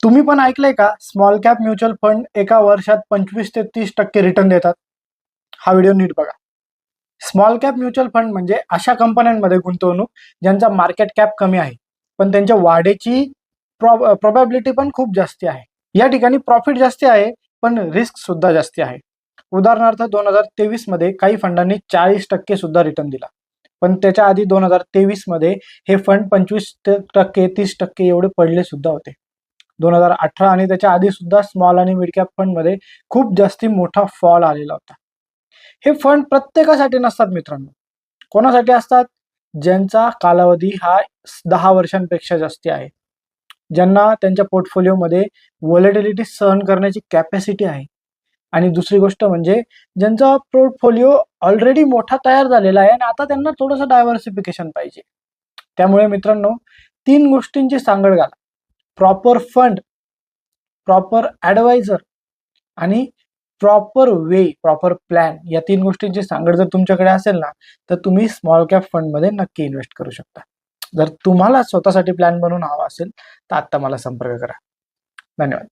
तुम्ही पण ऐकलंय का, स्मॉल कॅप म्युच्युअल फंड एका वर्षात 25 ते 30% रिटर्न देतात? हा व्हिडिओ नीट बघा. स्मॉल कॅप म्युच्युअल फंड म्हणजे अशा कंपन्यांमध्ये गुंतवणूक ज्यांचा मार्केट कॅप कमी आहे, पण त्यांच्या वाढीची प्रोबॅबिलिटी पण खूप जास्ती आहे. या ठिकाणी प्रॉफिट जास्ती आहे, पण रिस्क सुद्धा जास्ती आहे. उदाहरणार्थ 2023 मध्ये काही फंडांनी 40% सुद्धा रिटर्न दिला, पण त्याच्या आधी 2023 मध्ये हे फंड 25% 30% एवढे पडले सुद्धा होते. 2018 आणि त्याच्या आधी सुद्धा स्मॉल आणि मिड कॅप फंड मध्ये खूप जास्ती मोठा फॉल आलेला होता. हे फंड प्रत्येकासाठी नसतात मित्रांनो. कोणासाठी असतात? ज्यांचा कालावधी हा 10 वर्षांपेक्षा जास्ती आहे, ज्यांना त्यांच्या पोर्टफोलिओमध्ये व्हॉलेटिलिटी सहन करण्याची कॅपॅसिटी आहे, आणि दुसरी गोष्ट म्हणजे ज्यांचा पोर्टफोलिओ ऑलरेडी मोठा तयार झालेला आहे आणि आता त्यांना थोडंसं डायव्हर्सिफिकेशन पाहिजे. त्यामुळे मित्रांनो, 3 गोष्टींची सांगड घाला: प्रॉपर फंड, प्रॉपर ॲडवायझर आणि प्रॉपर वे, प्रॉपर प्लॅन. या 3 गोष्टींची सांगड जर तुमच्याकडे असेल ना, तर तुम्ही स्मॉल कॅप फंडमध्ये नक्की इन्व्हेस्ट करू शकता. जर तुम्हाला स्वतःसाठी प्लॅन बनवून हवा असेल, तर आत्ता मला संपर्क करा. धन्यवाद.